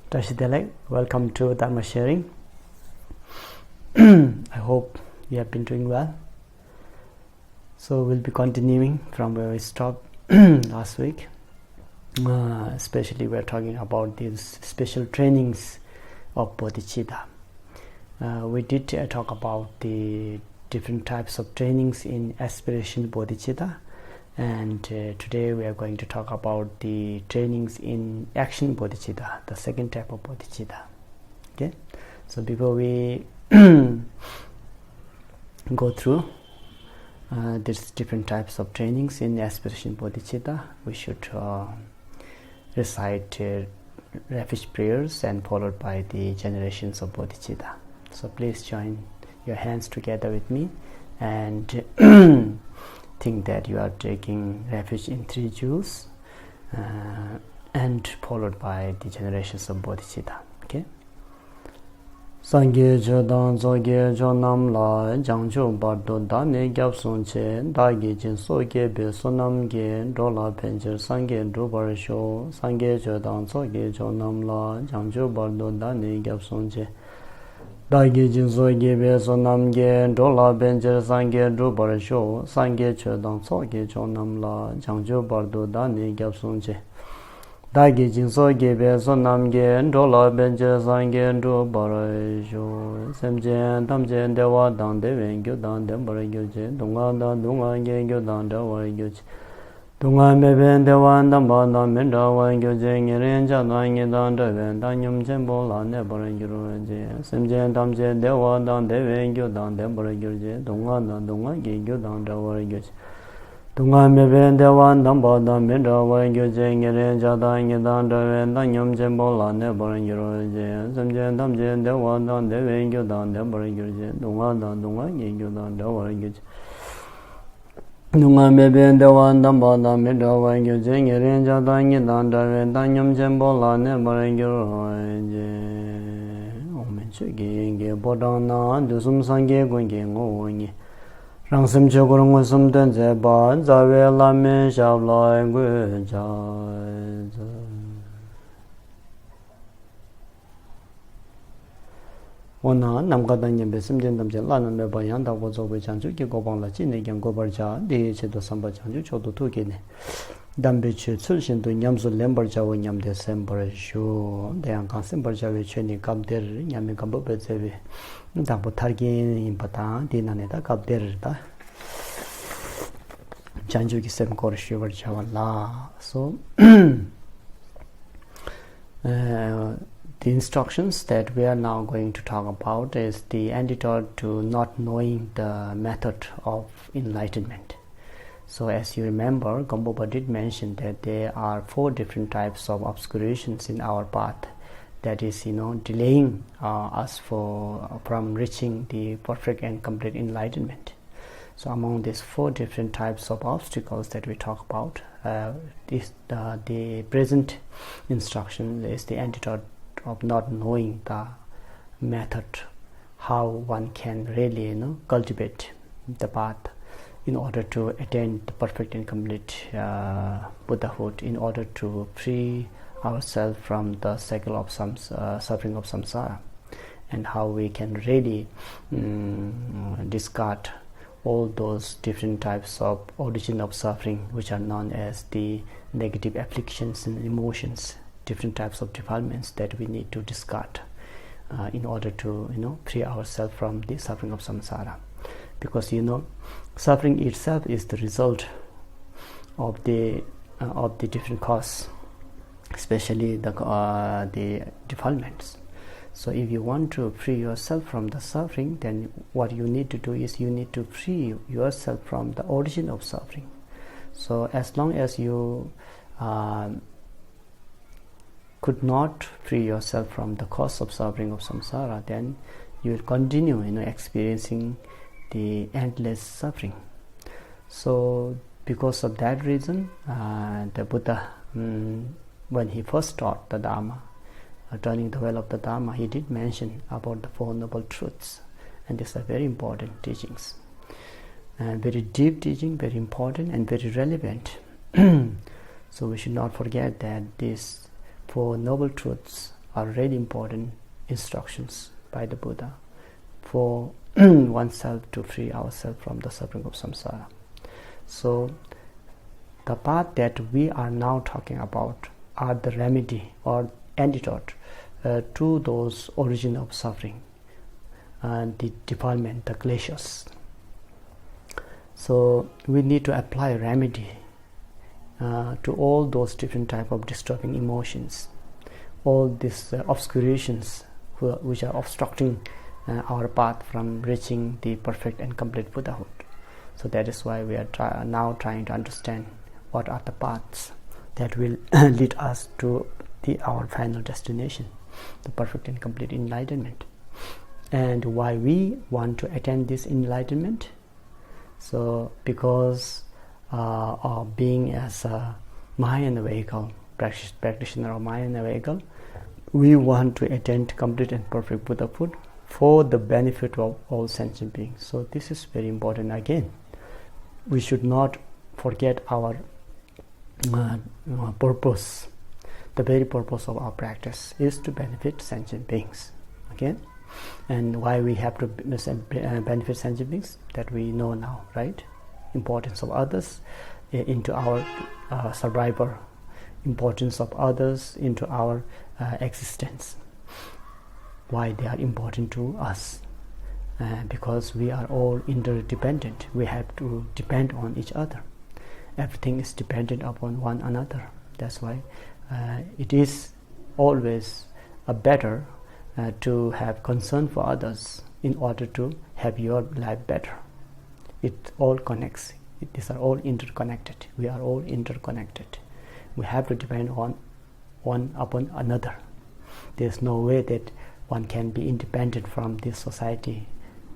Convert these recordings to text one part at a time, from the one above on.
Tashidelek, welcome to Dharma Sharing. I hope you have been doing well. So we'll be continuing from where we stopped last week. Especially we're talking about these special trainings of bodhicitta. We did talk about the different types of trainings in aspiration bodhicitta, and today we are going to talk about the trainings in action bodhicitta, the second type of bodhicitta. Okay, so before we go through these different types of trainings in aspiration bodhicitta, we should recite refuge prayers and followed by the generations of bodhicitta. So please join your hands together with me and think that you are taking refuge in three jewels and followed by the generations of bodhicitta. Okay. Sangye Jodang Zoge Jonam La Jangjo Bardo Dane Gyab Sunche Dagi Jin Soge Be Sonam Ge Dola Pencher Sangye Drubar Sho Sangye Jodang Zoge Jonam La Jangjo Bardo Dane Gyab Sunche Dagi Jin Soge Be Sonam Ge Dola Pencher Sangye Drubar Sho Sangye Jodang Zoge Jonam La Jangjo Bardo Dane Gyab Sunche Dagi Jinso Gebe Sonam Gen Dola Benje Sangen Do Barajo Semjen Tamjen Dewa Dan Deven Gyodan Dembara Gyoje Dunga Dan Dunga Gen Gyodan Dewa Gyoje Dunga Meben Dewan Damba Dan Menda Wan Gyoje Ngeren Jadan Gedan Deven Danyum Jembo La Nebara Gyoje Semjen Tamjen Dewa Dan Deven Gyodan Dembara Gyoje Dunga Dan Dunga Gen Gyodan Dewa Gyoje Dunga Meben Dewan Damba Dan Menda Wan Gyoje Ngeren Jadan Gedan Deven Danyum Jembo La Nebara Gyoje Semjen Tamjen Dewa Dan Deven Gyodan Dembara Gyoje Dunga Dan Dunga Gen Gyodan Dewa Gyoje Dunga Meben Dewan Damba Dan Menda Wan Gyoje Ngeren Jadan Gedan Deven Danyum Jembo La Nebara Gyoje Omen Chöge Nge Bodana Dusum Sangye Gwenge Ngongi Rangsam Chogorong Wasum Denze Ba Zawe Lame Shabla Ngwe Jai Ona Namgadanya Besim Jendamje Lana Meba Yanda Wazo Chanju Ki Gobang La Chine Gyang Gobarja De Chedo Samba Chanju Chodo Tukine Dambe Chu Tsulshin Tu Nyamzu Lembarja Wa Nyam December Shu Dayang Kansim Barja We Cheni Kabder Nyami Kambo Bezewe Dambo Targin Impata Dinaneta Kabder Da Chanju Ki Sem Kor Shu Barja Wa La. So the instructions that we are now going to talk about is the antidote to not knowing the method of enlightenment. So as you remember, GAMPOPA did mention that there are 4 different types of obscurations in our path, that is, delaying us from reaching the perfect and complete enlightenment. So among these 4 different types of obstacles that we talk about, the present instruction is the antidote of not knowing the method, how one can really cultivate the path in order to attain the perfect and complete Buddhahood, in order to free ourselves from the cycle of suffering of samsara, and how we can really discard all those different types of origin of suffering, which are known as the negative afflictions and emotions, different types of defilements that we need to discard in order to free ourselves from the suffering of samsara. Because suffering itself is the result of the different causes, especially the defilements. So if you want to free yourself from the suffering, then what you need to do is you need to free yourself from the origin of suffering. So as long as you could not free yourself from the cause of suffering of samsara, then you will continue experiencing the endless suffering. So because of that reason, the Buddha, when he first taught the Dharma, turning the well of the Dharma, he did mention about the 4 Noble Truths, and these are very important teachings, and very deep teaching, very important and very relevant. So we should not forget that these 4 Noble Truths are really important instructions by the Buddha for oneself to free ourselves from the suffering of samsara. So the path that we are now talking about are the remedy or antidote to those origin of suffering and the defilement, the kleshas. So we need to apply remedy to all those different type of disturbing emotions, all these obscurations which are obstructing our path from reaching the perfect and complete Buddhahood. So that is why we are now trying to understand what are the paths that will lead us to our final destination, the perfect and complete enlightenment. And why we want to attain this enlightenment? So because of being as a Mahayana vehicle, practitioner of Mahayana vehicle, we want to attain complete and perfect Buddhahood for the benefit of all sentient beings. So this is very important. Again, we should not forget our purpose. The very purpose of our practice is to benefit sentient beings. Okay, and why we have to benefit sentient beings, that we know now, right? Importance of others into our survival, importance of others into our existence. Why they are important to us? Because we are all interdependent. We have to depend on each other. Everything is dependent upon one another. That's why it is always better to have concern for others in order to have your life better. It all connects. These are all interconnected. We are all interconnected. We have to depend on one upon another. There's no way that one can be independent from this society,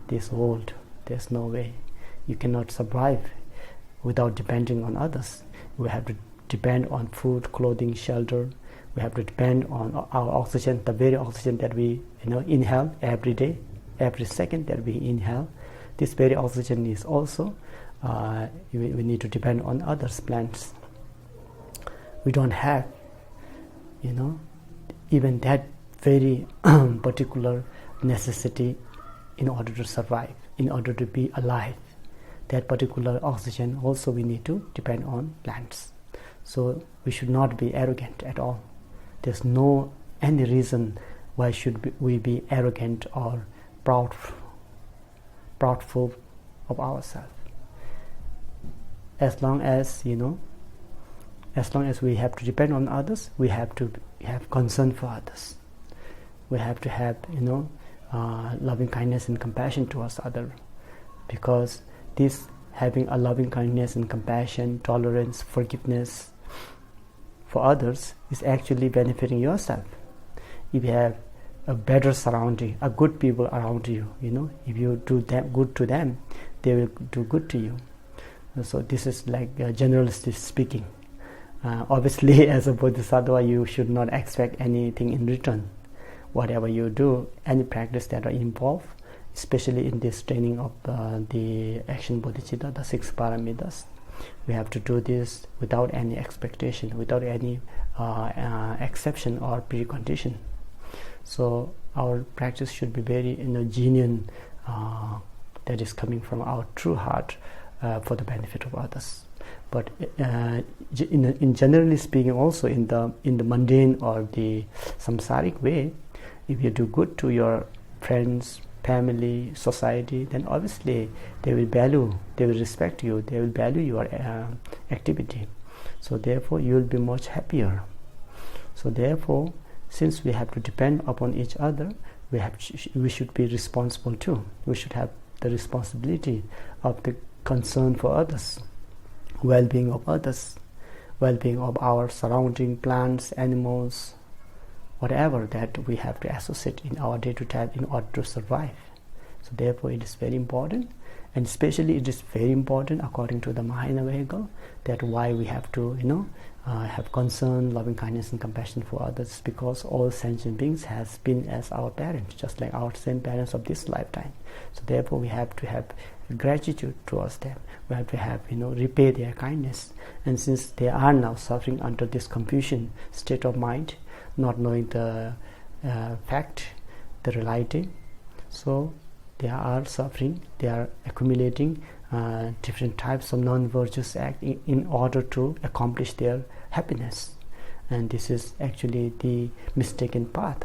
this world. There's no way. You cannot survive without depending on others. We have to depend on food, clothing, shelter. We have to depend on our oxygen, the very oxygen that we inhale every day, every second that we inhale. This very oxygen is also, we need to depend on others, plants. We don't have, even that very particular necessity in order to survive, in order to be alive. That particular oxygen also we need to depend on plants. So we should not be arrogant at all. There's no any reason why should we be arrogant or proudful of ourselves. As long as we have to depend on others, we have to have concern for others. We have to have loving kindness and compassion towards others, because this having a loving kindness and compassion, tolerance, forgiveness for others is actually benefiting yourself. If you have a better surrounding, a good people around you, if you do good to them, they will do good to you. So this is like generally speaking. Obviously, as a bodhisattva, you should not expect anything in return. Whatever you do, any practice that are involved, especially in this training of the action bodhicitta, the 6 paramitas, we have to do this without any expectation, without any exception or precondition. So our practice should be very genuine, that is coming from our true heart for the benefit of others. But in generally speaking, also in the mundane or the samsaric way, if you do good to your friends, family, society, then obviously they will value, they will respect you, they will value your activity. So therefore you will be much happier. So therefore, since we have to depend upon each other, we should be responsible too. We should have the responsibility of the concern for others, well-being of others, well-being of our surrounding plants, animals, whatever that we have to associate in our day-to-day in order to survive. So therefore it is very important, and especially it is very important according to the Mahayana vehicle, that why we have to have concern, loving kindness and compassion for others, because all sentient beings has been as our parents, just like our same parents of this lifetime. So therefore we have to have gratitude towards them. We have to have repay their kindness. And since they are now suffering under this confusion state of mind, not knowing the fact, the reality. So they are suffering, they are accumulating different types of non-virtuous act in order to accomplish their happiness, and this is actually the mistaken path.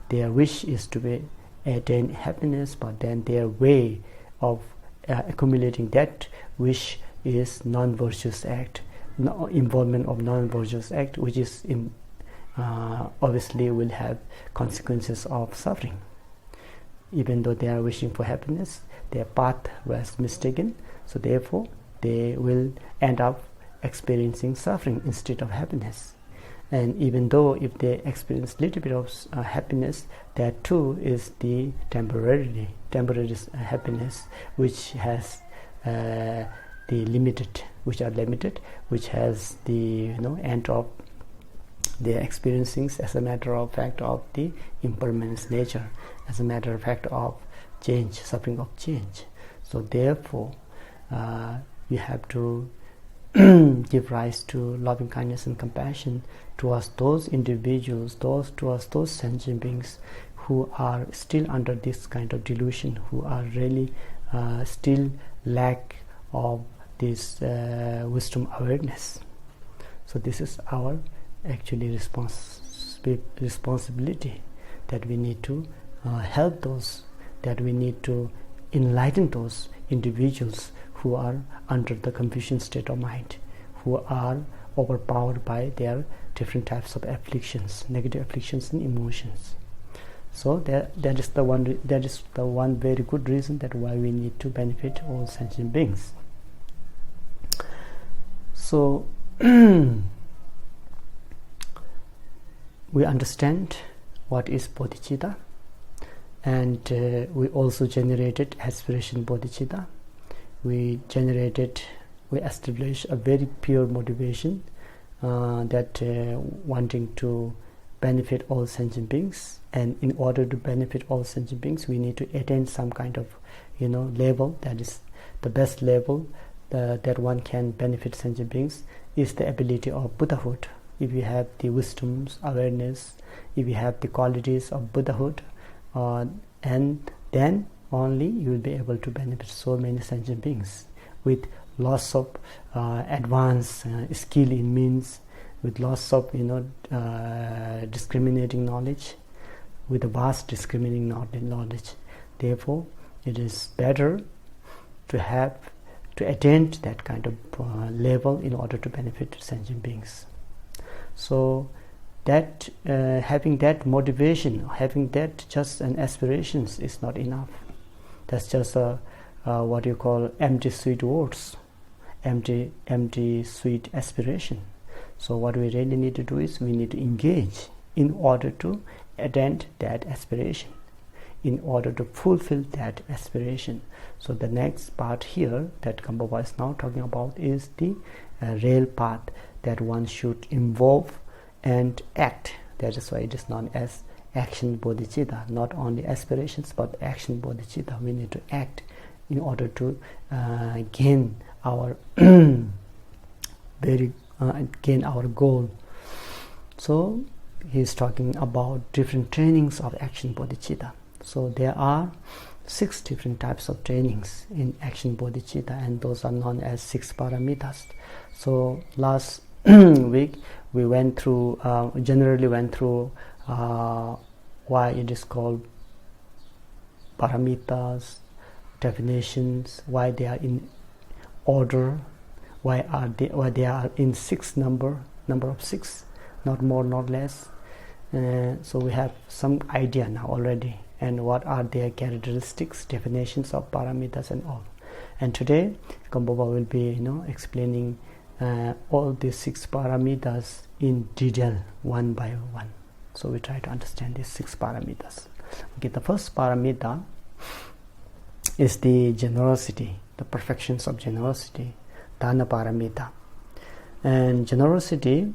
Their wish is to attain happiness, but then their way of accumulating that wish is non-virtuous act, involvement of non-virtuous act, which is obviously will have consequences of suffering. Even though they are wishing for happiness, their path was mistaken, so therefore they will end up experiencing suffering instead of happiness. And even though if they experience little bit of happiness, that too is the temporary happiness, which has the limited, which has the end of their experiencing as a matter of fact of the impermanence nature, as a matter of fact of change, suffering of change. So therefore you have to give rise to loving kindness and compassion towards those individuals, towards those sentient beings who are still under this kind of delusion, who are really still lack of this wisdom awareness. So this is our actually responsibility, that we need to help those, that we need to enlighten those individuals who are under the confusion state of mind, who are overpowered by their different types of afflictions, negative afflictions and emotions. So that is the one very good reason that why we need to benefit all sentient beings. So we understand what is bodhicitta, and we also generated aspiration bodhicitta. We established a very pure motivation that wanting to benefit all sentient beings, and in order to benefit all sentient beings we need to attain some kind of level, that is the best level that one can benefit sentient beings is the ability of Buddhahood. If you have the wisdom's awareness, if you have the qualities of Buddhahood, and then only you will be able to benefit so many sentient beings with lots of advanced skill in means, with lots of discriminating knowledge, with a vast discriminating knowledge. Therefore it is better to attain that kind of level in order to benefit sentient beings. So that having that motivation, having that just an aspirations is not enough. That's just what you call empty sweet words, empty sweet aspiration. So what we really need to do is we need to engage in order to attain that aspiration, in order to fulfill that aspiration. So the next part here that GAMPOPA is now talking about is the real path that one should involve and act. That is why it is known as action bodhicitta, not only aspirations but action bodhicitta. We need to act in order to gain our gain our goal. So he is talking about different trainings of action bodhicitta. So there are 6 different types of trainings in action bodhicitta, and those are known as 6 paramitas. So last week we generally went through why it is called paramitas, definitions, why they are in order, why they are in 6 number of 6, not more not less. So we have some idea now already, and what are their characteristics, definitions of paramitas and all. And today GAMPOPA will be explaining all these 6 paramitas in detail one by one. So we try to understand these 6 paramitas. Okay, the first paramita is the generosity, the perfections of generosity, dana paramita. And generosity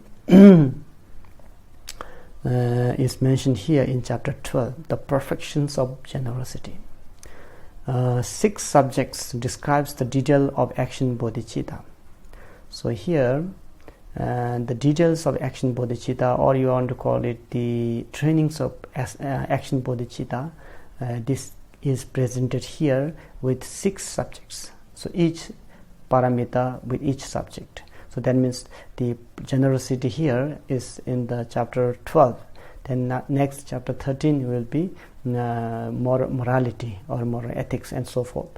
is mentioned here in chapter 12, the perfections of generosity. 6 subjects describes the detail of action bodhicitta. So here And the details of action bodhicitta, or you want to call it the trainings of action bodhicitta, this is presented here with 6 subjects. So each paramita with each subject. So that means the generosity here is in the chapter 12. Then next chapter 13 will be morality or moral ethics and so forth.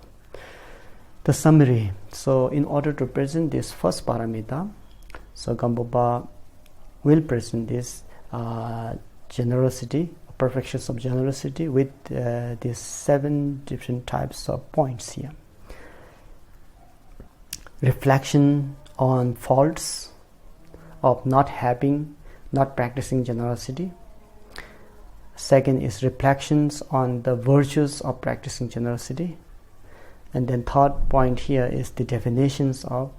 The summary. So in order to present this first paramita, so GAMPOPA will present this generosity, perfections of generosity, with these 7 different types of points here. Reflection on faults of not practicing generosity. Second is reflections on the virtues of practicing generosity. And then third point here is the definitions of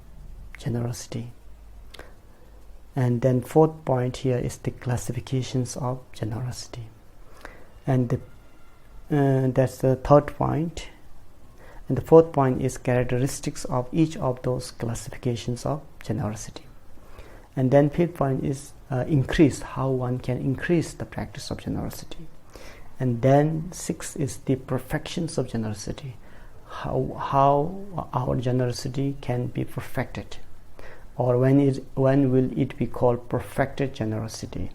generosity. And then fourth point here is the classifications of generosity. And that's the third point. And the fourth point is characteristics of each of those classifications of generosity. And then fifth point is how one can increase the practice of generosity. And then sixth is the perfections of generosity, how our generosity can be perfected, or when will it be called perfected generosity.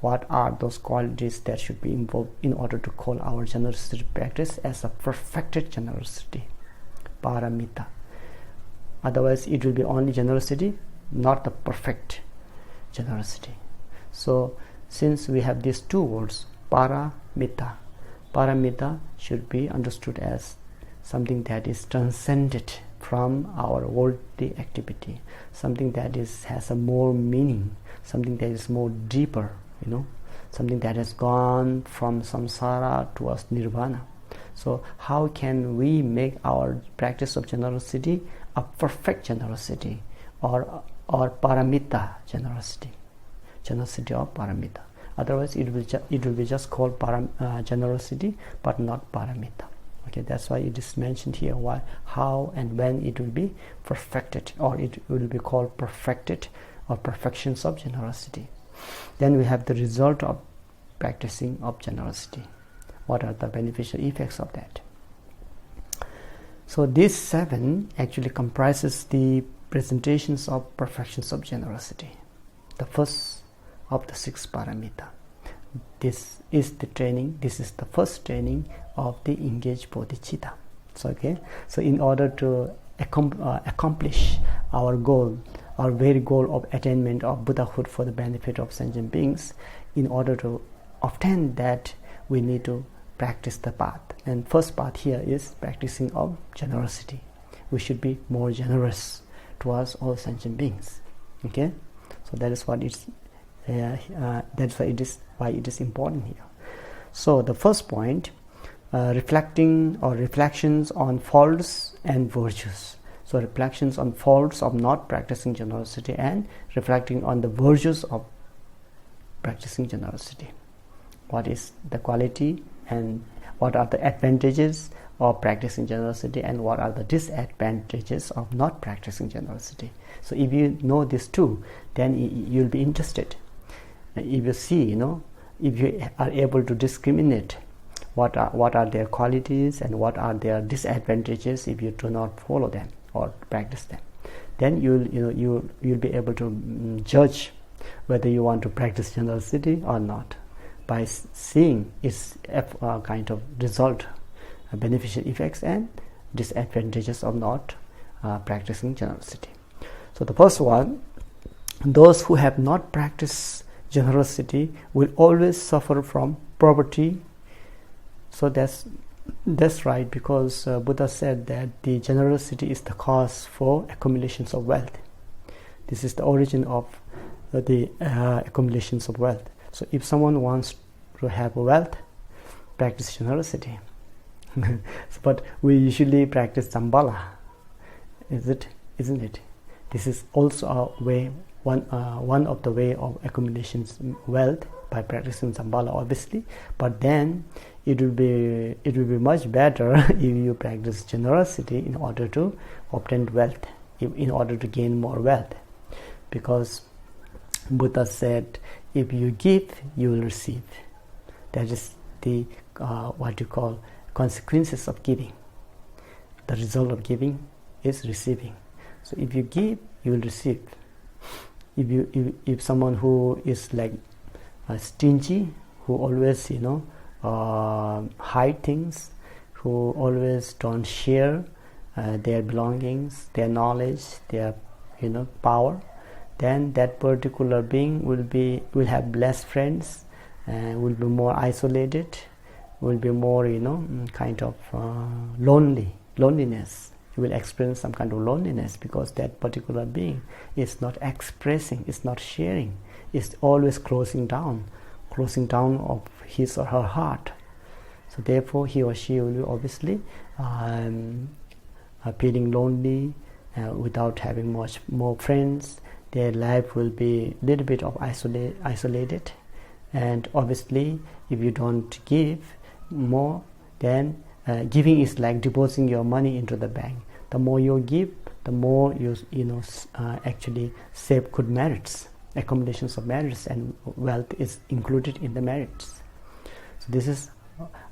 What are those qualities that should be involved in order to call our generosity practice as a perfected generosity, paramita. Otherwise it will be only generosity, not the perfect generosity. So since we have these 2 words, paramita should be understood as something that is transcended from our worldly activity, something that has a more meaning, something that is more deeper, something that has gone from samsara towards nirvana. So how can we make our practice of generosity a perfect generosity, or paramita generosity of paramita? Otherwise it will be just called generosity but not paramita. Okay, that's why it is mentioned here how and when it will be perfected, or it will be called perfected or perfections of generosity. Then we have the result of practicing of generosity. What are the beneficial effects of that? So these 7 actually comprises the presentations of perfections of generosity, the first of the 6 paramita. This is the first training of the engaged bodhicitta. So in order to accomplish our goal, our very goal of attainment of Buddhahood for the benefit of sentient beings, in order to obtain that, we need to practice the path. And first path here is practicing of generosity. We should be more generous towards all sentient beings. Okay, so that is what it's. That's why it is important here. So the first point, reflections on faults and virtues. So reflections on faults of not practicing generosity, and reflecting on the virtues of practicing generosity. What is the quality, and what are the advantages of practicing generosity, and what are the disadvantages of not practicing generosity? So if you know these 2, then you'll be interested. If you see, if you are able to discriminate what are their qualities and what are their disadvantages if you do not follow them or practice them, then you'll be able to judge whether you want to practice generosity or not by seeing its kind of result, beneficial effects and disadvantages of not practicing generosity. So the first one, those who have not practiced generosity will always suffer from poverty. So that's right, because Buddha said that the generosity is the cause for accumulations of wealth. This is the origin of the accumulations of wealth. So if someone wants to have wealth, practice generosity. But we usually practice Zambala, isn't it? This is also a way, one of the way of accumulations wealth, by practicing Zambala, obviously. But then it will be much better if you practice generosity in order to obtain wealth, in order to gain more wealth. because Buddha said, if you give, you will receive. That is the what you call consequences of giving. The result of giving is receiving. So if you give, you will receive. If someone who is like stingy, who always hide things, who always don't share their belongings, their knowledge, their power, then that particular being will have less friends, will be more isolated, will be more kind of loneliness. You will experience some kind of loneliness because that particular being is not expressing, is not sharing, is always closing down of his or her heart. So therefore he or she will be obviously feeling lonely, without having much more friends. Their life will be a little bit of isolated, and obviously if you don't give more, then giving is like depositing your money into the bank. The more you give, the more you actually save good merits, accumulations of merits, and wealth is included in the merits. So this is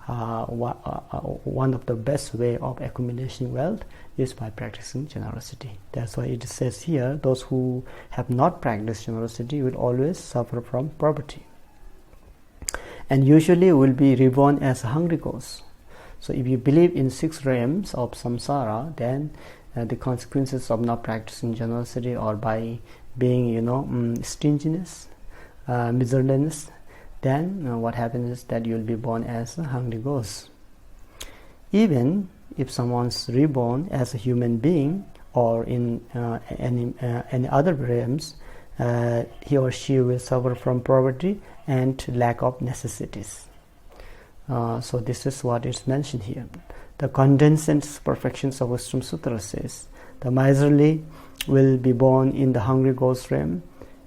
one of the best way of accumulating wealth is by practicing generosity. That's why it says here, those who have not practiced generosity will always suffer from poverty, and usually will be reborn as hungry ghosts. So if you believe in 6 realms of samsara, then the consequences of not practicing generosity, or by being stinginess, miserliness, then what happens is that you'll be born as a hungry ghost. Even if someone's reborn as a human being or in any other realms, he or she will suffer from poverty and lack of necessities. So this is what is mentioned here. The condensed perfections of Wisdom Sutra says, the miserly will be born in the hungry ghost realm.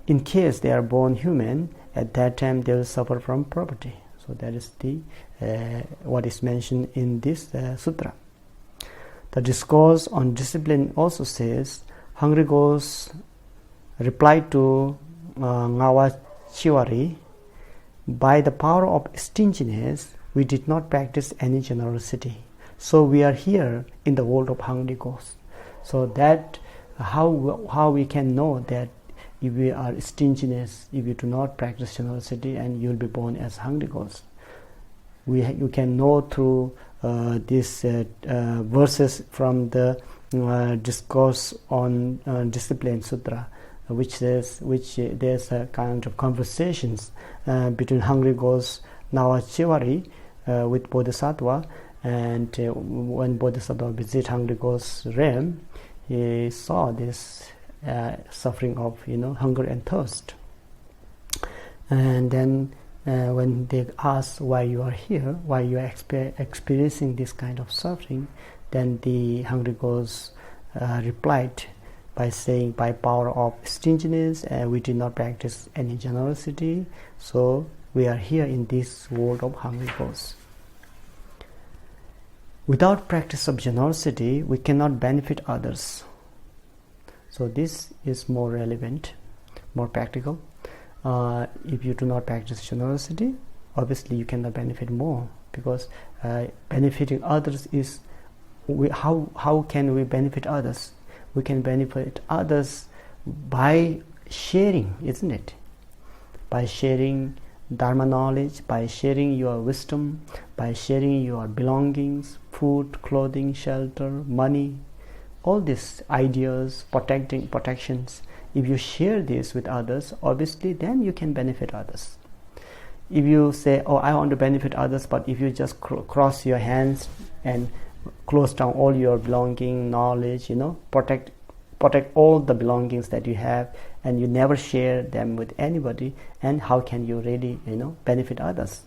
In case they are born human, at that time they will suffer from poverty. So that is the what is mentioned in this sutra. The discourse on discipline also says, hungry ghosts replied to Ngawa Chiwari, by the power of stinginess we did not practice any generosity, so we are here in the world of hungry ghosts. So that how we can know that if we are stinginess, if you do not practice generosity, and you will be born as hungry ghosts. You can know through these verses from the discourse on discipline sutra, which there's a kind of conversations between hungry ghosts Nawachivari with Bodhisattva, and when Bodhisattva visit hungry ghosts realm, he saw this suffering of hunger and thirst, and then when they asked why you are here, why you are experiencing this kind of suffering, then the hungry ghosts replied by saying, by power of stinginess we did not practice any generosity, so we are here in this world of hungry ghosts. Without practice of generosity, we cannot benefit others. So this is more relevant, more practical. If you do not practice generosity, obviously you cannot benefit more, because benefiting others is how can we benefit others? We can benefit others by sharing, isn't it? By sharing Dharma knowledge, by sharing your wisdom, by sharing your belongings, food, clothing, shelter, money, all these ideas, protections. If you share this with others, obviously then you can benefit others. If you say, oh, I want to benefit others, but if you just cross your hands and close down all your belonging, knowledge, protect all the belongings that you have, and you never share them with anybody, and how can you really benefit others?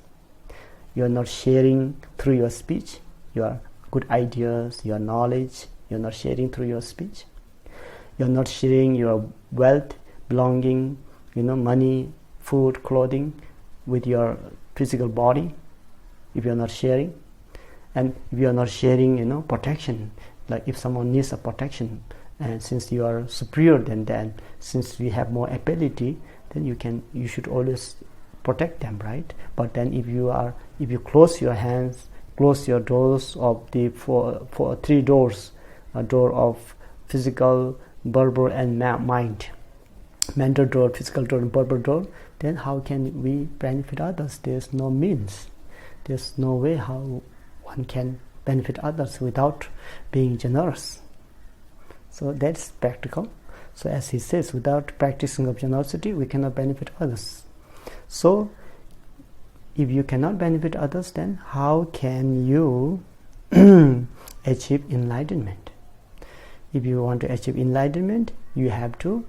You are not sharing through your speech, your good ideas, your knowledge. You're not sharing through your speech. You're not sharing your wealth, belonging, money, food, clothing with your physical body. If you're not sharing, and if you're not sharing protection, like if someone needs a protection, and since you are superior than them, since we have more ability, then you should always protect them, right? But then if you close your hands, close your doors of the for 3 doors, a door of physical, verbal, and mind, mental door, physical door, and verbal door, then how can we benefit others? There's no means, there's no way how one can benefit others without being generous. So that's practical. So as he says, without practicing of generosity, we cannot benefit others. So if you cannot benefit others, then how can you achieve enlightenment? If you want to achieve enlightenment, you have to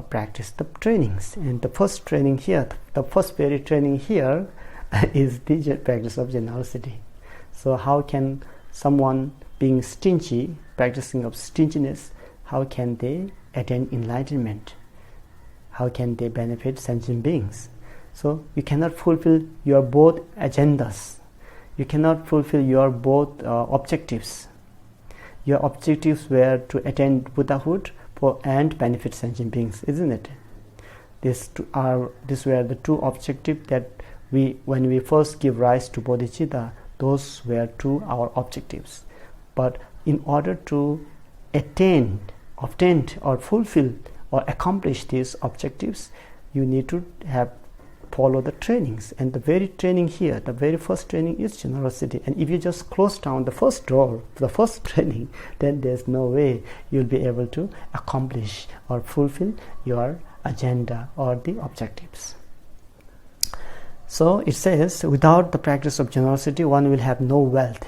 practice the trainings. And the first training here, the first very training here is the practice of generosity. So how can someone being stingy, practicing of stinginess, how can they attain enlightenment? How can they benefit sentient beings? So you cannot fulfill your both agendas. You cannot fulfill your both objectives. Your objectives were to attain Buddhahood and benefit sentient beings, isn't it? These were the 2 objectives that when we first give rise to bodhicitta, those were 2 our objectives. But in order to obtain or fulfill or accomplish these objectives, you need to follow the trainings. And the very training here, the very first training is generosity. And if you just close down the first door, the first training, then there's no way you'll be able to accomplish or fulfill your agenda or the objectives. So it says, without the practice of generosity, one will have no wealth.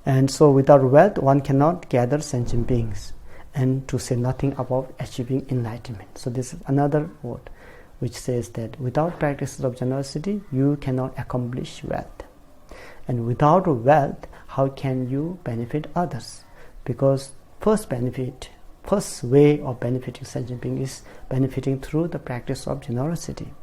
And so without wealth, one cannot gather sentient beings, and to say nothing about achieving enlightenment. So this is another word which says that without practice of generosity, you cannot accomplish wealth. And without wealth, how can you benefit others? Because first way of benefiting sentient beings is benefiting through the practice of generosity.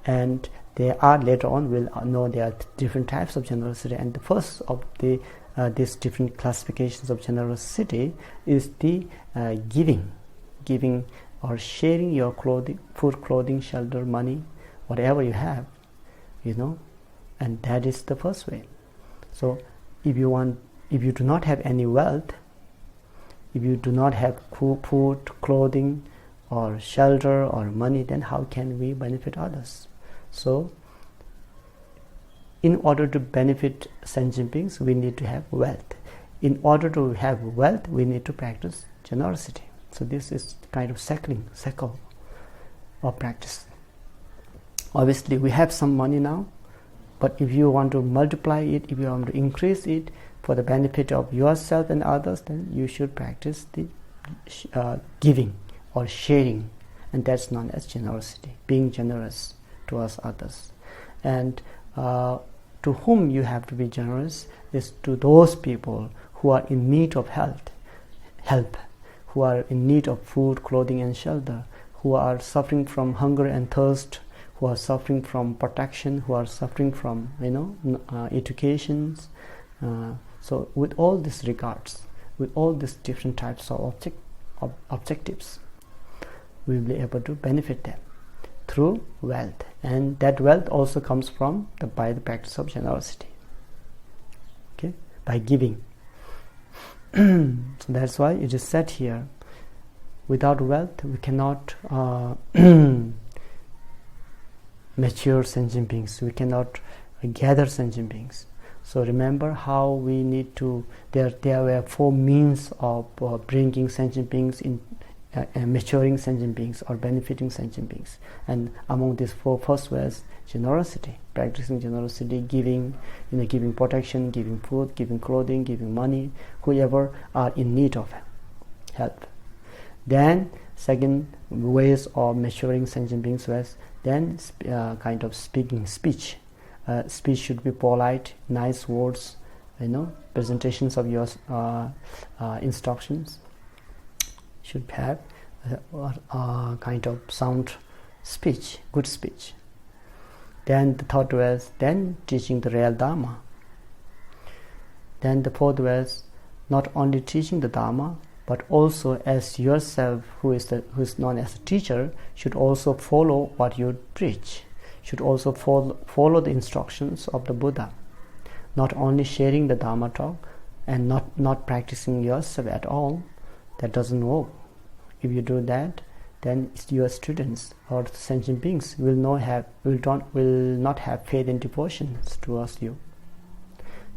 And there are, later on we'll know there are different types of generosity, and the first of these different classifications of generosity is the giving or sharing your clothing, food, clothing, shelter, money, whatever you have, and that is the first way. So if you do not have any wealth, if you do not have food, clothing, or shelter, or money, then how can we benefit others? So in order to benefit sentient beings, we need to have wealth. In order to have wealth, we need to practice generosity. So this is kind of cycle of practice. Obviously, we have some money now, but if you want to multiply it, if you want to increase it for the benefit of yourself and others, then you should practice the giving or sharing, and that's known as generosity, being generous towards others. And to whom you have to be generous is to those people who are in need of help, who are in need of food, clothing, and shelter, who are suffering from hunger and thirst, who are suffering from protection, who are suffering from educations. So with all these regards, with all these different types of objectives, we will be able to benefit them through wealth, and that wealth also comes from by the practice of generosity, by giving. So that's why it is said here, without wealth we cannot mature sentient beings, we cannot gather sentient beings. So remember how we need to, there were 4 means of bringing sentient beings in, maturing sentient beings or benefiting sentient beings, and among these 4 first was generosity, practicing generosity, giving, giving protection, giving food, giving clothing, giving money, whoever are in need of help. Then second ways of maturing sentient beings was then kind of speech. Speech should be polite, nice words, presentations of your instructions should have kind of sound speech, good speech. Then the third was then teaching the real Dharma. Then the fourth was not only teaching the Dharma, but also as yourself, who is known as a teacher, should also follow what you preach, should also follow the instructions of the Buddha, not only sharing the Dharma talk and not practicing yourself at all. That doesn't work. If you do that, then your students or sentient beings will not have faith and devotion towards you.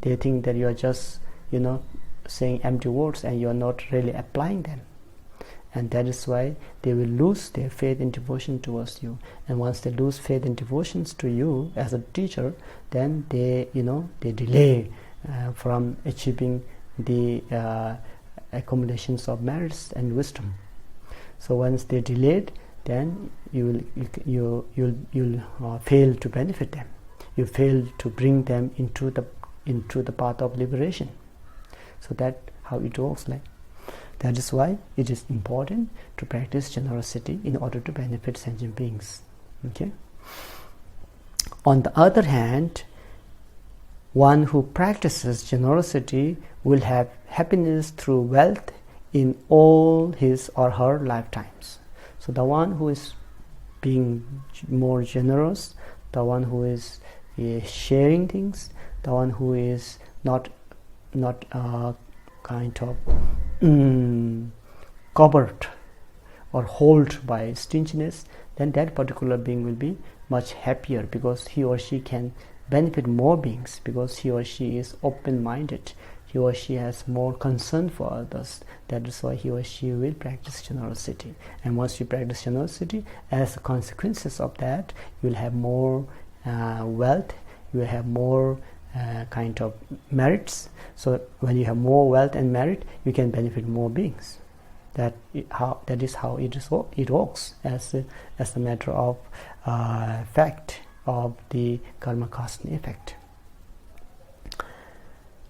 They think that you are just saying empty words and you are not really applying them, and that is why they will lose their faith and devotion towards you. And once they lose faith and devotions to you as a teacher, then they delay from achieving the accumulations of merits and wisdom. So once they delayed, then you'll fail to benefit them. You fail to bring them into the path of liberation. So that's how it works like. That is why it is important to practice generosity in order to benefit sentient beings. Okay. On the other hand, one who practices generosity will have happiness through wealth in all his or her lifetimes. So the one who is being more generous, the one who is sharing things, the one who is not kind of covered or held by stinginess, then that particular being will be much happier, because he or she can benefit more beings, because he or she is open-minded, he or she has more concern for others. That is why he or she will practice generosity. And once you practice generosity, as a consequences of that, you will have more wealth, you will have more kind of merits. So when you have more wealth and merit, you can benefit more beings. That is how it works as a matter of fact of the karma cause and effect.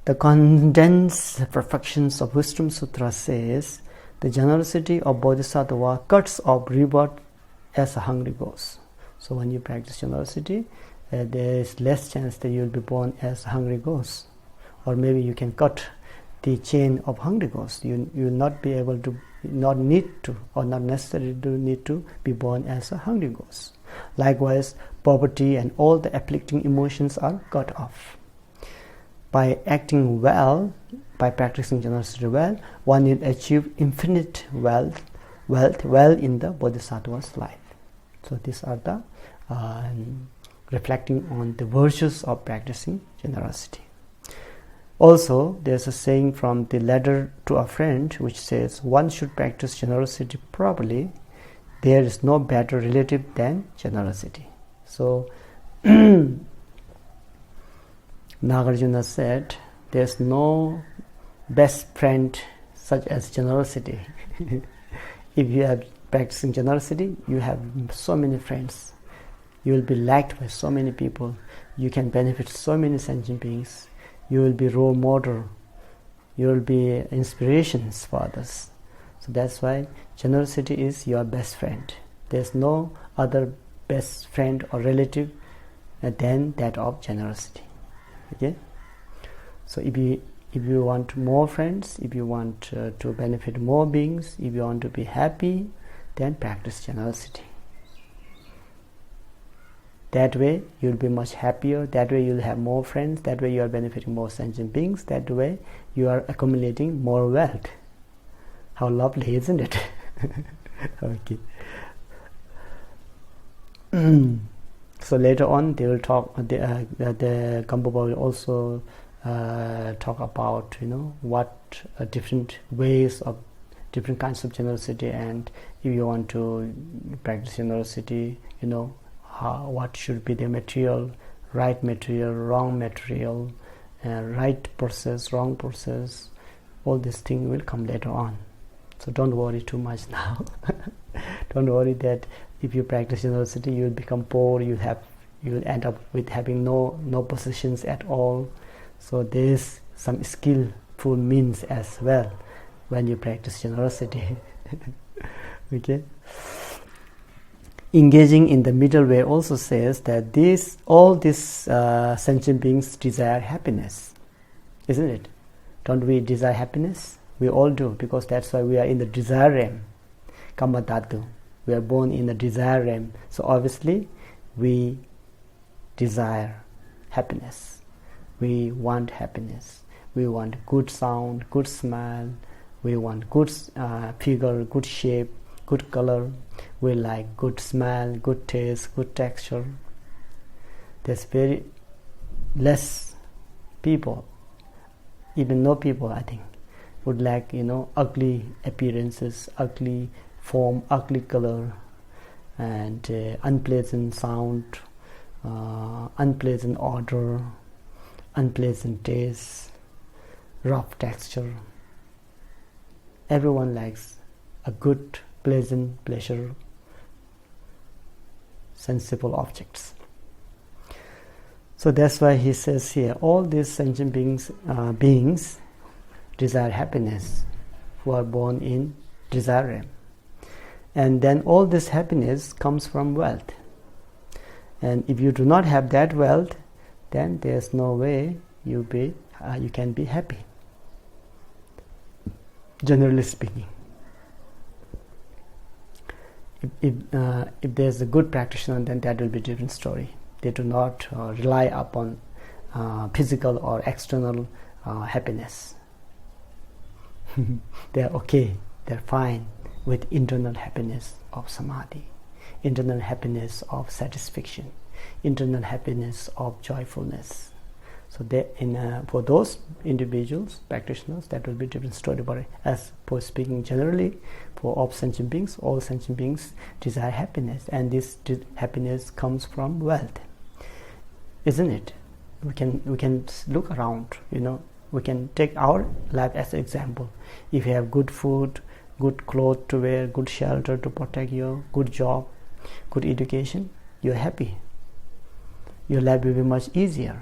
The condensed perfections of Wisdom Sutra says the generosity of Bodhisattva cuts off rebirth as a hungry ghost. So when you practice generosity, there is less chance that you will be born as a hungry ghost, or maybe you can cut the chain of hungry ghosts. You will not be able to, not need to, or not necessarily need to be born as a hungry ghost. Likewise, poverty and all the afflicting emotions are cut off. By acting well, by practicing generosity well, one will achieve infinite wealth well in the Bodhisattva's life. So these are the reflecting on the virtues of practicing generosity. Also, there's a saying from the letter to a friend which says, one should practice generosity properly. There is no better relative than generosity. So Nagarjuna said, there's no best friend such as generosity. If you are practicing generosity, you have so many friends. You will be liked by so many people. You can benefit so many sentient beings. You will be role model. You will be inspirations for others. So that's why generosity is your best friend. There's no other best friend or relative than that of generosity. Okay. So if you want more friends, if you want to benefit more beings, if you want to be happy, then practice generosity. That way you'll be much happier. That way you'll have more friends. That way you are benefiting more sentient beings. That way you are accumulating more wealth. How lovely, isn't it? Okay. So later on they will talk. The GAMPOPA will also talk about what different ways of different kinds of generosity, and if you want to practice generosity, what should be the material, right material, wrong material, right process, wrong process. All these things will come later on. So don't worry too much now. Don't worry that if you practice generosity, you will become poor. You will end up with having no possessions at all. So there is some skillful means as well when you practice generosity. Okay. Engaging in the middle way also says that all these sentient beings desire happiness, isn't it? Don't we desire happiness? We all do, because that's why we are in the desire realm. Kamma dhatu. We are born in the desire realm. So obviously, we desire happiness. We want happiness. We want good sound, good smell. We want good figure, good shape, good color. We like good smell, good taste, good texture. There's very less people, even no people, I think, would like, ugly appearances, ugly form, ugly color, and unpleasant sound, unpleasant odor, unpleasant taste, rough texture. Everyone likes a good, pleasant, pleasure, sensible objects. So that's why he says here, all these sentient beings desire happiness, who are born in desire realm. And then all this happiness comes from wealth. And if you do not have that wealth, then there's no way you can be happy, generally speaking. If there's a good practitioner, then that will be a different story. They do not rely upon physical or external happiness. They're okay, they're fine with internal happiness of samadhi, internal happiness of satisfaction, internal happiness of joyfulness. So for those individuals, practitioners, that will be a different story. But as for speaking generally, for all sentient beings desire happiness, and this happiness comes from wealth, isn't it? We can look around. We can take our life as an example. If you have good food, good clothes to wear, good shelter to protect you, good job, good education, you're happy. Your life will be much easier.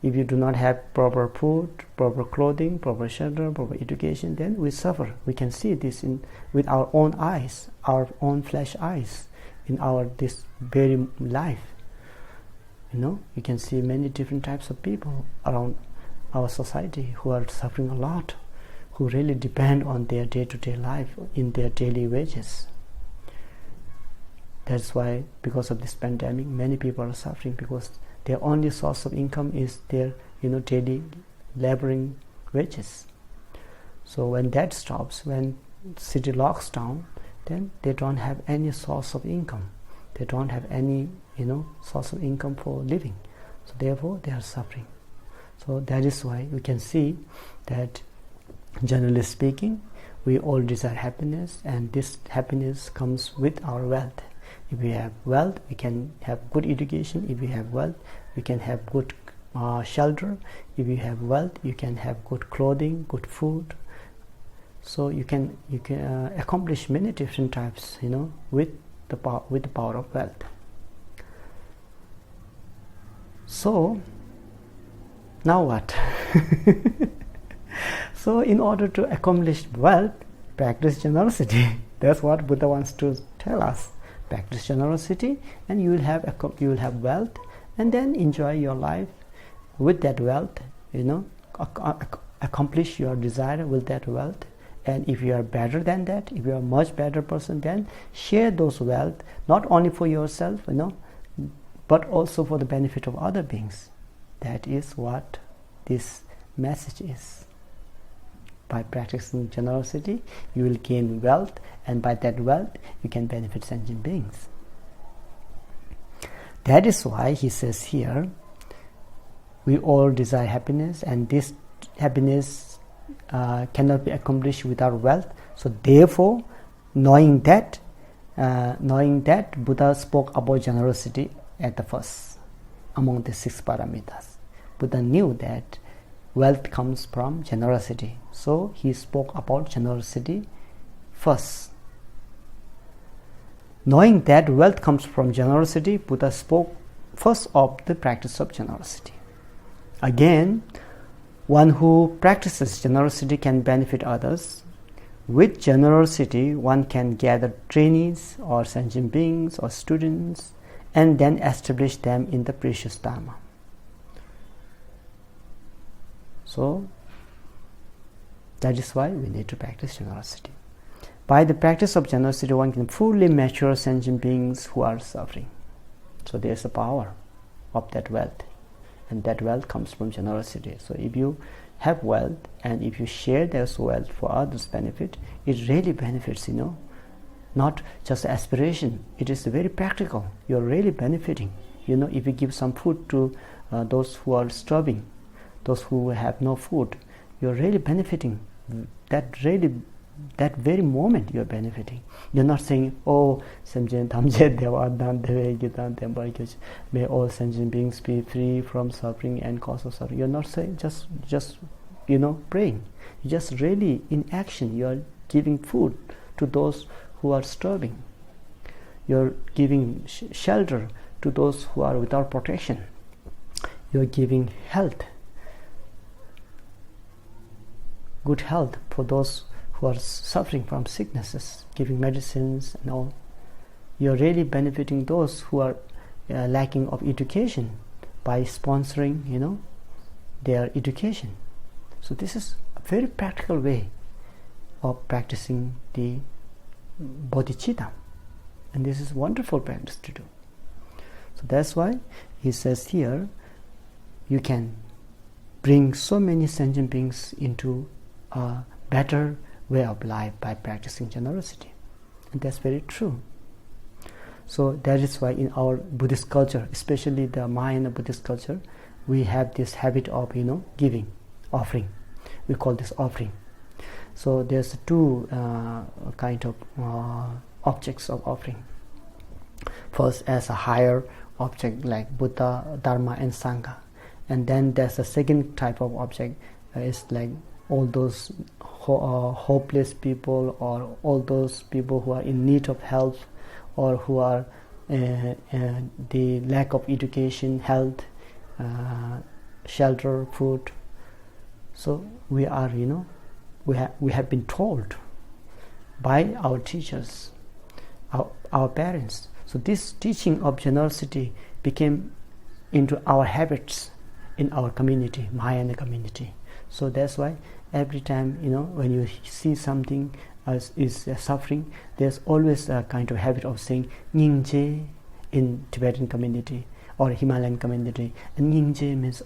If you do not have proper food, proper clothing, proper shelter, proper education, then we suffer. We can see this with our own eyes, our own flesh eyes, in this very life. You can see many different types of people around our society who are suffering a lot, who really depend on their day-to-day life in their daily wages. That's why, because of this pandemic, many people are suffering, because their only source of income is their daily laboring wages. So when that stops, when city locks down, then they don't have any source of income. They don't have any source of income for living. So therefore they are suffering. So that is why we can see that, generally speaking, we all desire happiness, and this happiness comes with our wealth. If we have wealth, we can have good education. If we have wealth, we can have good shelter. If you have wealth, you can have good clothing, good food. So you can accomplish many different types, with the power of wealth. So now what? So in order to accomplish wealth, practice generosity. That's what Buddha wants to tell us. Practice generosity, and you will have wealth, and then enjoy your life with that wealth. Accomplish your desire with that wealth. And if you are better than that, if you are a much better person, then share those wealth, not only for yourself, but also for the benefit of other beings. That is what this message is. By practicing generosity, you will gain wealth, and by that wealth, you can benefit sentient beings. That is why he says here, we all desire happiness, and this happiness cannot be accomplished without wealth. So therefore, knowing that Buddha spoke about generosity at the first among the 6 paramitas. Buddha knew that wealth comes from generosity, so he spoke about generosity first. Knowing that wealth comes from generosity, Buddha spoke first of the practice of generosity. Again, one who practices generosity can benefit others. With generosity, one can gather trainees or sentient beings or students, and then establish them in the precious Dharma. So That is why we need to practice generosity. By the practice of generosity, one can fully mature sentient beings who are suffering. So there is a power of that wealth, and that wealth comes from generosity. So if you have wealth and if you share this wealth for others' benefit, it really benefits, not just aspiration. It is very practical. You're really benefiting. If you give some food to those who are starving, those who have no food, you're really benefiting. That very moment you're benefiting. You're not saying, oh, may all sentient beings be free from suffering and cause of suffering. You're not saying just praying. You're just really in action. You're giving food to those who are starving. You're giving shelter to those who are without protection. You're giving health, good health for those who are suffering from sicknesses, giving medicines and all. You're really benefiting those who are lacking of education by sponsoring, their education. So this is a very practical way of practicing the bodhicitta, and this is wonderful practice to do. So that's why he says here, you can bring so many sentient beings into a better way of life by practicing generosity, and that's very true. So that is why in our Buddhist culture, especially the Mahayana Buddhist culture, we have this habit of giving, offering. We call this offering. So there's two kind of objects of offering. First, as a higher object like Buddha, Dharma and Sangha, and then there's a second type of object is like all those hopeless people, or all those people who are in need of help, or who are the lack of education, health, shelter, food. So we are, we have been told by our teachers, our parents. So this teaching of generosity became into our habits in our community, Mahayana community. So that's why every time, when you see something is suffering, there's always a kind of habit of saying Nyingje in Tibetan community or Himalayan community. And Nyingje means,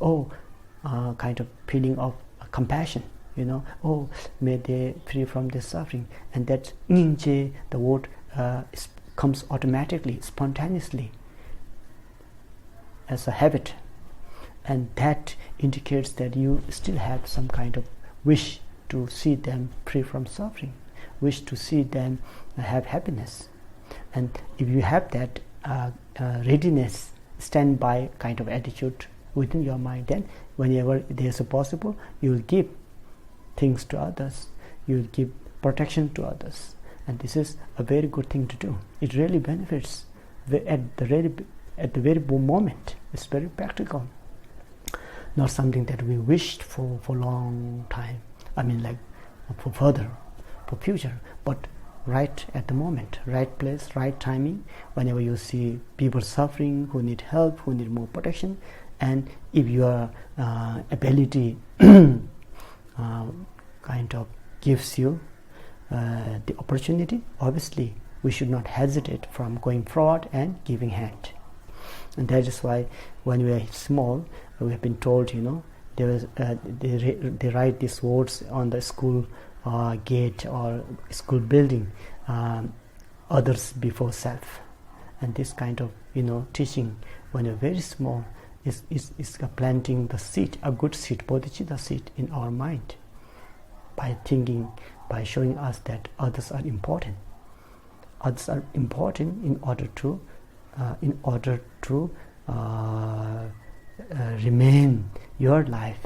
kind of feeling of compassion, may they free from this suffering. And that Nyingje, the word comes automatically, spontaneously, as a habit. And that indicates that you still have some kind of wish to see them free from suffering, wish to see them have happiness. And if you have that readiness, standby kind of attitude within your mind, then whenever there's a possible, you will give things to others, you will give protection to others. And this is a very good thing to do. It really benefits at the very moment. It's very practical. Not something that we wished for a long time. Like for future, but right at the moment, right place, right timing. Whenever you see people suffering, who need help, who need more protection, and if your ability kind of gives you the opportunity, obviously we should not hesitate from going forward and giving hand. And that is why when we are small, we have been told, they write these words on the school gate or school building, others before self. And this kind of teaching when you're very small is planting the seed, a good seed, bodhicitta seed in our mind, by showing us that others are important. Others are important in order to remain your life,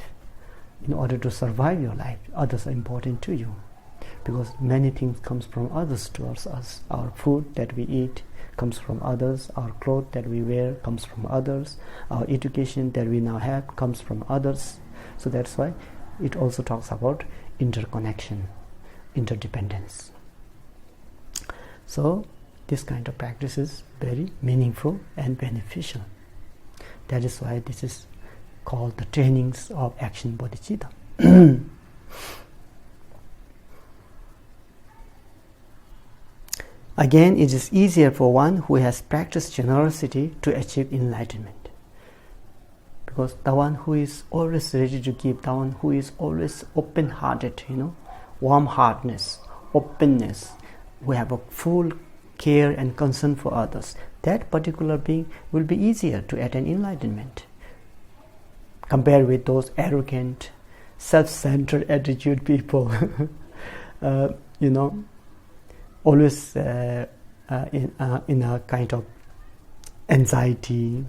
in order to survive your life. Others are important to you, because many things comes from others towards us. Our food that we eat comes from others, our clothes that we wear comes from others, our education that we now have comes from others. So that's why it also talks about interconnection, interdependence. So this kind of practice is very meaningful and beneficial. That is why this is called the trainings of action bodhicitta. Again, it is easier for one who has practiced generosity to achieve enlightenment, because the one who is always ready to give, the one who is always open-hearted, warm-heartedness, openness, who have a full care and concern for others, that particular being will be easier to attain enlightenment compared with those arrogant, self-centered attitude people, always in a kind of anxiety,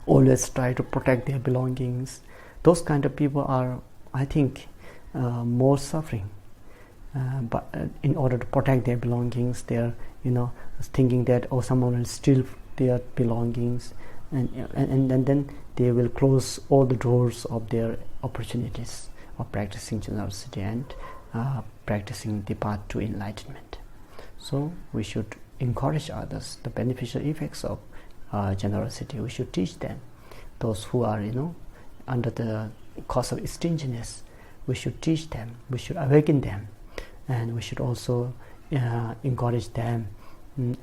always try to protect their belongings. Those kind of people are, I think, more suffering. But in order to protect their belongings, they're thinking that someone will steal their belongings, and then they will close all the doors of their opportunities of practicing generosity and practicing the path to enlightenment. So we should encourage others the beneficial effects of generosity. We should teach them. Those who are under the cause of stinginess, we should teach them, we should awaken them, and we should also encourage them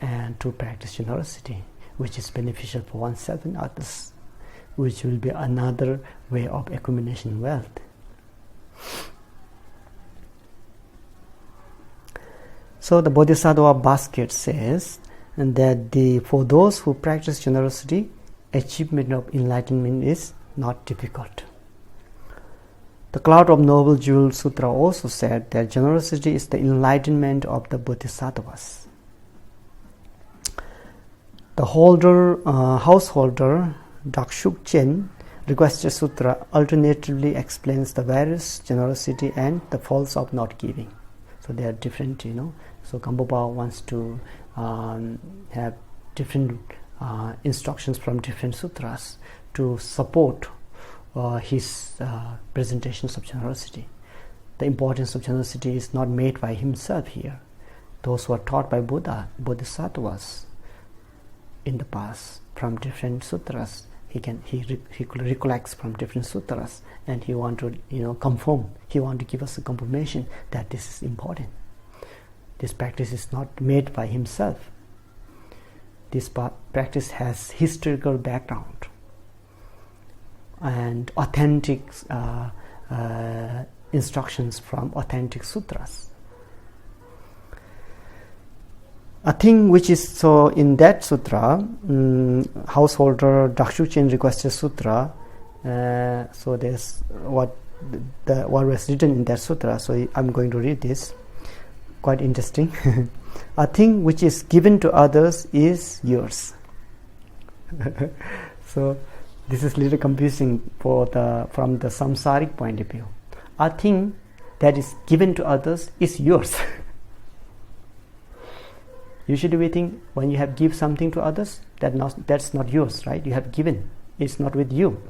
and to practice generosity, which is beneficial for oneself and others, which will be another way of accumulation wealth. So the Bodhisattva basket says that for those who practice generosity, achievement of enlightenment is not difficult. The Cloud of Noble Jewels Sutra also said that generosity is the enlightenment of the Bodhisattvas. The householder Dakshukchen Requested Sutra alternatively explains the various generosity and the faults of not giving. So they are different, So GAMPOPA wants to have different instructions from different sutras to support his presentations of generosity. The importance of generosity is not made by himself here. Those who are taught by Bodhisattvas in the past from different sutras, he recollects from different sutras, and he want to confirm. He want to give us a confirmation that this is important. This practice is not made by himself. This practice has historical background and authentic instructions from authentic sutras. A thing which is so in that sutra, householder Dakshukchen Requested Sutra. So there's what was written in that sutra. So I'm going to read this. Quite interesting. A thing which is given to others is yours. So this is a little confusing from the samsaric point of view. A thing that is given to others is yours. Usually we think when you have give something to others, that's not yours, right? You have given, it's not with you.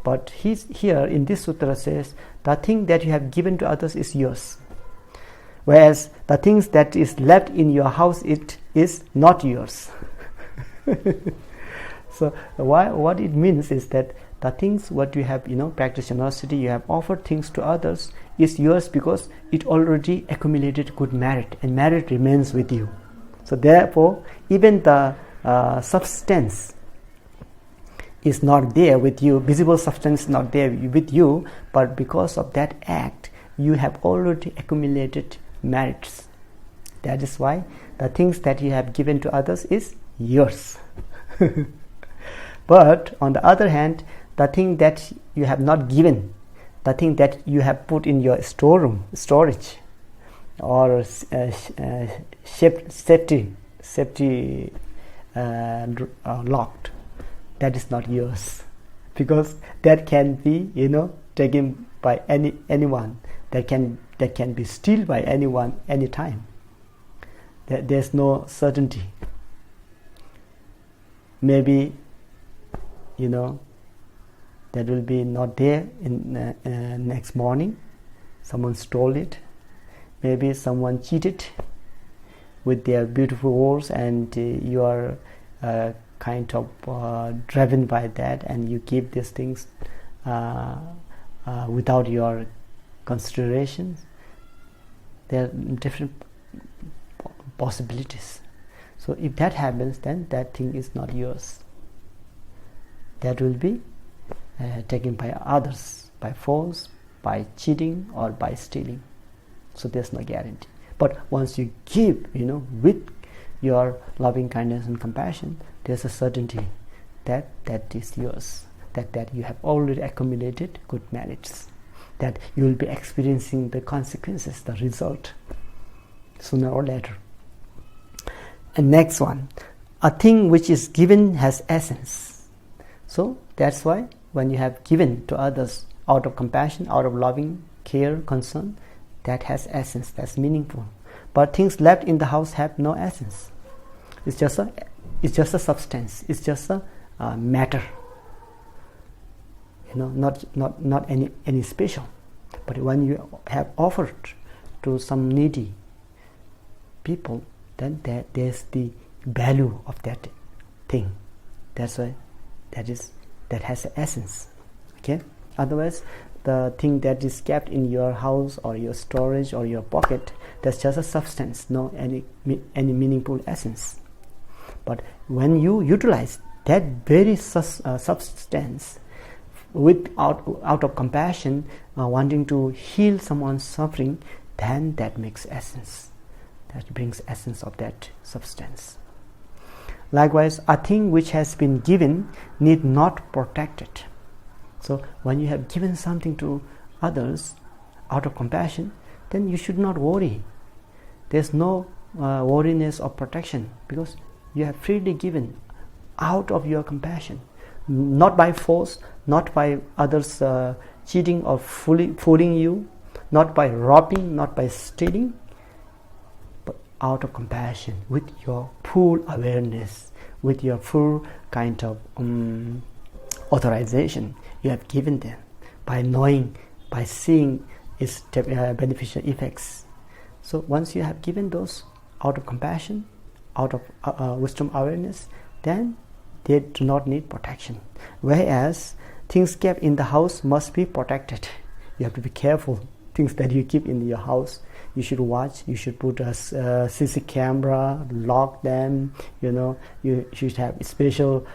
But here in this sutra says, the thing that you have given to others is yours. Whereas the things that is left in your house, it is not yours. So what it means is that the things what you have, practice generosity, you have offered things to others, is yours because it already accumulated good merit, and merit remains with you. So therefore, even the substance is not there with you, visible substance is not there with you, but because of that act, you have already accumulated merits. That is why the things that you have given to others is yours. But on the other hand, the thing that you have not given, the thing that you have put in your storage, or safety locked, that is not yours, because that can be taken by anyone, that can be stolen by anyone anytime. There's no certainty. Maybe that will be not there in next morning. Someone stole it. Maybe someone cheated with their beautiful words, and you are kind of driven by that, and you keep these things without your considerations. There are different possibilities. So if that happens, then that thing is not yours. That will be taken by others, by force, by cheating, or by stealing. So there's no guarantee. But once you give, with your loving kindness and compassion, there's a certainty that that is yours, that you have already accumulated good merits, that you will be experiencing the consequences, the result, sooner or later. And next one, a thing which is given has essence. So that's why when you have given to others out of compassion, out of loving care, concern, that has essence, that's meaningful. But things left in the house have no essence. It's just a substance. It's just a matter. Not any special. But when you have offered to some needy people, then there's the value of that thing. That's why that has essence. Okay. Otherwise, the thing that is kept in your house or your storage or your pocket, that's just a substance, no any meaningful essence. But when you utilize that very substance out of compassion, wanting to heal someone's suffering, then that makes essence. That brings essence of that substance. Likewise, a thing which has been given need not protect it. So when you have given something to others out of compassion, then you should not worry. There's no worriness of protection, because you have freely given out of your compassion, not by force, not by others cheating or fooling you, not by robbing, not by stealing, but out of compassion, with your full awareness, with your full kind of authorization. You have given them by knowing, by seeing its beneficial effects. So once you have given those out of compassion, out of wisdom awareness, then they do not need protection. Whereas things kept in the house must be protected. You have to be careful. Things that you keep in your house, you should watch. You should put a CC camera, lock them. You should have a special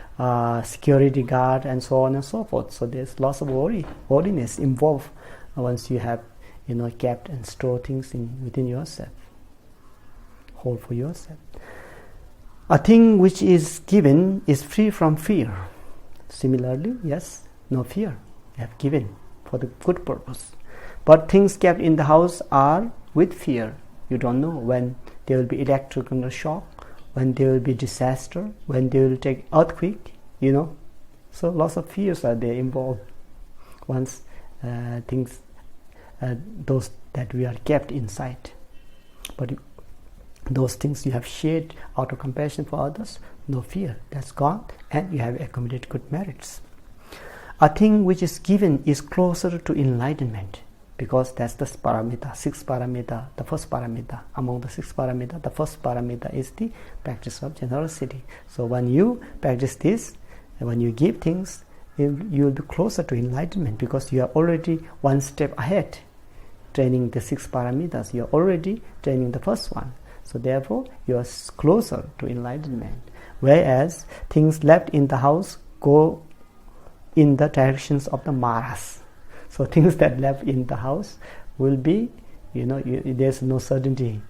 security guard, and so on and so forth. So there's lots of worriness involved once you have kept and stored things within yourself, hold for yourself. A thing which is given is free from fear. Similarly, yes, no fear. You have given for the good purpose. But things kept in the house are with fear. You don't know when there will be electrical shock, when there will be disaster, when there will take earthquake, So lots of fears are there involved once things, those that we are kept inside. But those things you have shared out of compassion for others, no fear, that's gone, and you have accumulated good merits. A thing which is given is closer to enlightenment, because that's the paramita, sixth paramita, the first paramita. Among the six paramita, the first paramita is the practice of generosity. So when you practice this, when you give things, you will be closer to enlightenment, because you are already one step ahead, training the six paramitas. You are already training the first one. So therefore, you are closer to enlightenment. Whereas things left in the house go in the directions of the maras. So things that left in the house will be, there's no certainty.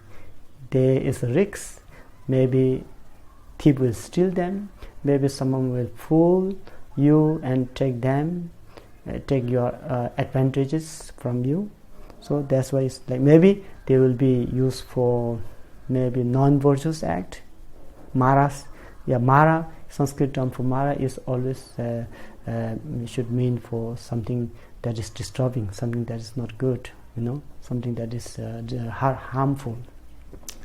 There is a risk. Maybe thief will steal them. Maybe someone will fool you and take them, take your advantages from you. So that's why it's like maybe they will be used for maybe non-virtuous act. Maras, Mara, Sanskrit term for Mara is always should mean for something that is disturbing, something that is not good, something that is harmful.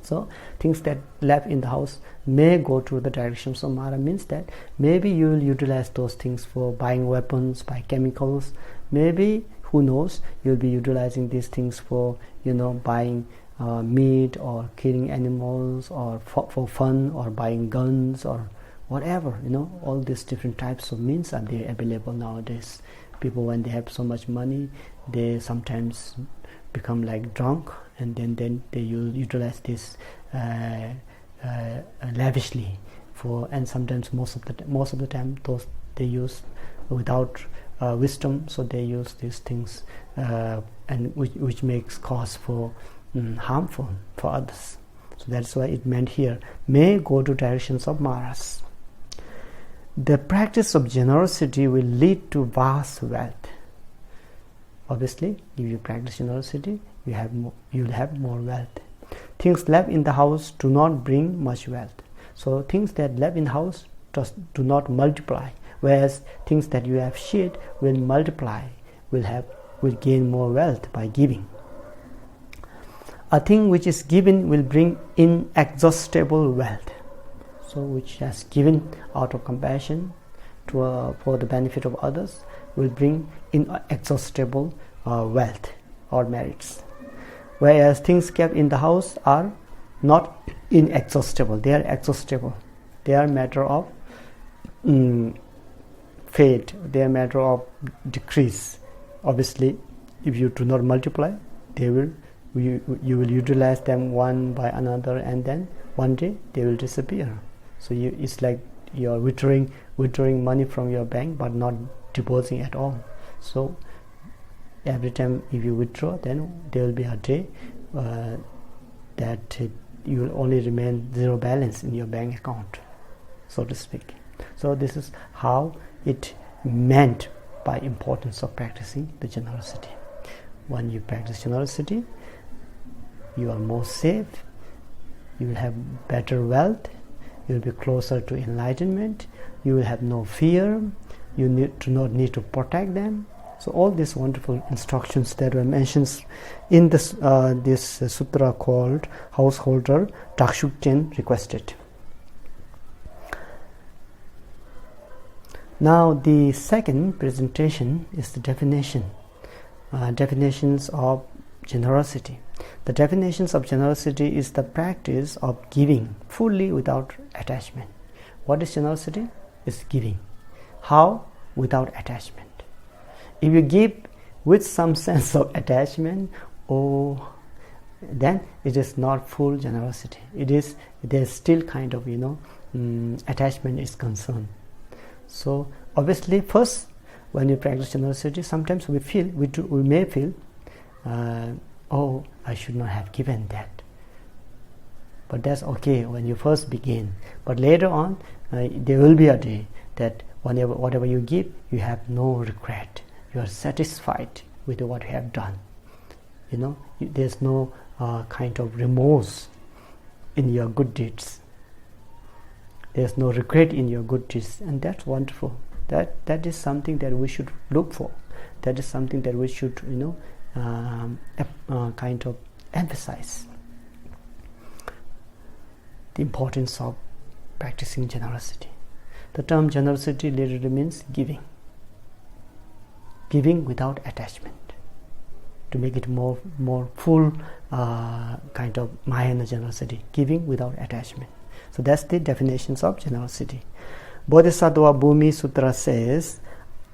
So things that left in the house may go to the directions of Mara, means that maybe you will utilize those things for buying weapons, buy chemicals. Maybe, who knows, you'll be utilizing these things for buying meat, or killing animals, or for fun, or buying guns, or whatever. All these different types of means are there available nowadays. People, when they have so much money, they sometimes become like drunk, and then they utilize this lavishly and sometimes most of the time those they use without wisdom, so they use these things and which makes cause for harmful for others. So that's why it meant here may go to directions of Maras. The practice of generosity will lead to vast wealth. Obviously, if you practice generosity, you'll have more wealth. Things left in the house do not bring much wealth. So things that left in the house do not multiply, whereas things that you have shared will multiply, will gain more wealth by giving. A thing which is given will bring inexhaustible wealth. So which has given out of compassion for the benefit of others will bring inexhaustible wealth or merits. Whereas things kept in the house are not inexhaustible, they are exhaustible. They are matter of fate, they are matter of decrease. Obviously, if you do not multiply, you will utilize them one by another, and then one day they will disappear. So it's like you're withdrawing money from your bank but not depositing at all. So every time if you withdraw, then there will be a day that you will only remain zero balance in your bank account, so to speak. So this is how it meant by importance of practicing the generosity. When you practice generosity, you are more safe, you will have better wealth, you will be closer to enlightenment, you will have no fear, do not need to protect them. So all these wonderful instructions that were mentioned in this sutra called Householder Dakshukchen Requested. Now the second presentation is the definitions of generosity. The definitions of generosity is the practice of giving fully without attachment. What is generosity? It's giving. How? Without attachment. If you give with some sense of attachment, then it is not full generosity. There's still kind of attachment is concerned. So obviously, first when you practice generosity, sometimes we may feel, I should not have given that. But that's okay when you first begin. But later on, there will be a day that whatever you give, you have no regret. You are satisfied with what you have done. There's no kind of remorse in your good deeds. There's no regret in your good deeds, and that's wonderful. That is something that we should look for. That is something that we should kind of emphasize. The importance of practicing generosity. The term generosity literally means giving without attachment, to make it more full kind of Mahayana generosity, giving without attachment. So that's the definitions of generosity. Bodhisattva Bhumi Sutra says,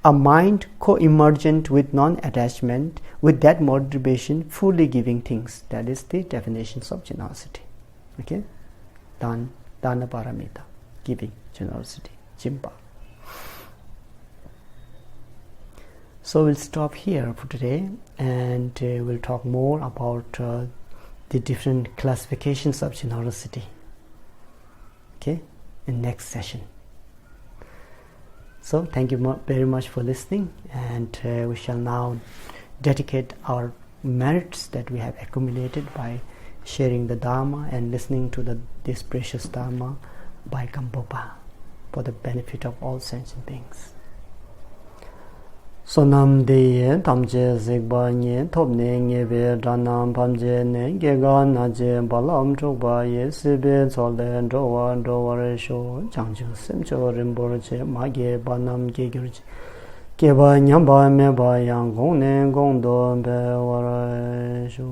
a mind co-emergent with non-attachment, with that motivation fully giving things. That is the definitions of generosity. Okay? Dana paramita, giving, generosity, jimpa. So we'll stop here for today, and we'll talk more about the different classifications of generosity. Okay, in next session. So thank you very much for listening, and we shall now dedicate our merits that we have accumulated by sharing the Dharma and listening to this precious Dharma by GAMPOPA for the benefit of all sentient beings. Sonam deye tamje zegba nye topne ngebe dranam pamje ne gega naje balam chokba ye sibe zolde drowa resho jangju semcho rimborje mage banam gegurje keba nyamba meba yang gongne gongdo be waresho.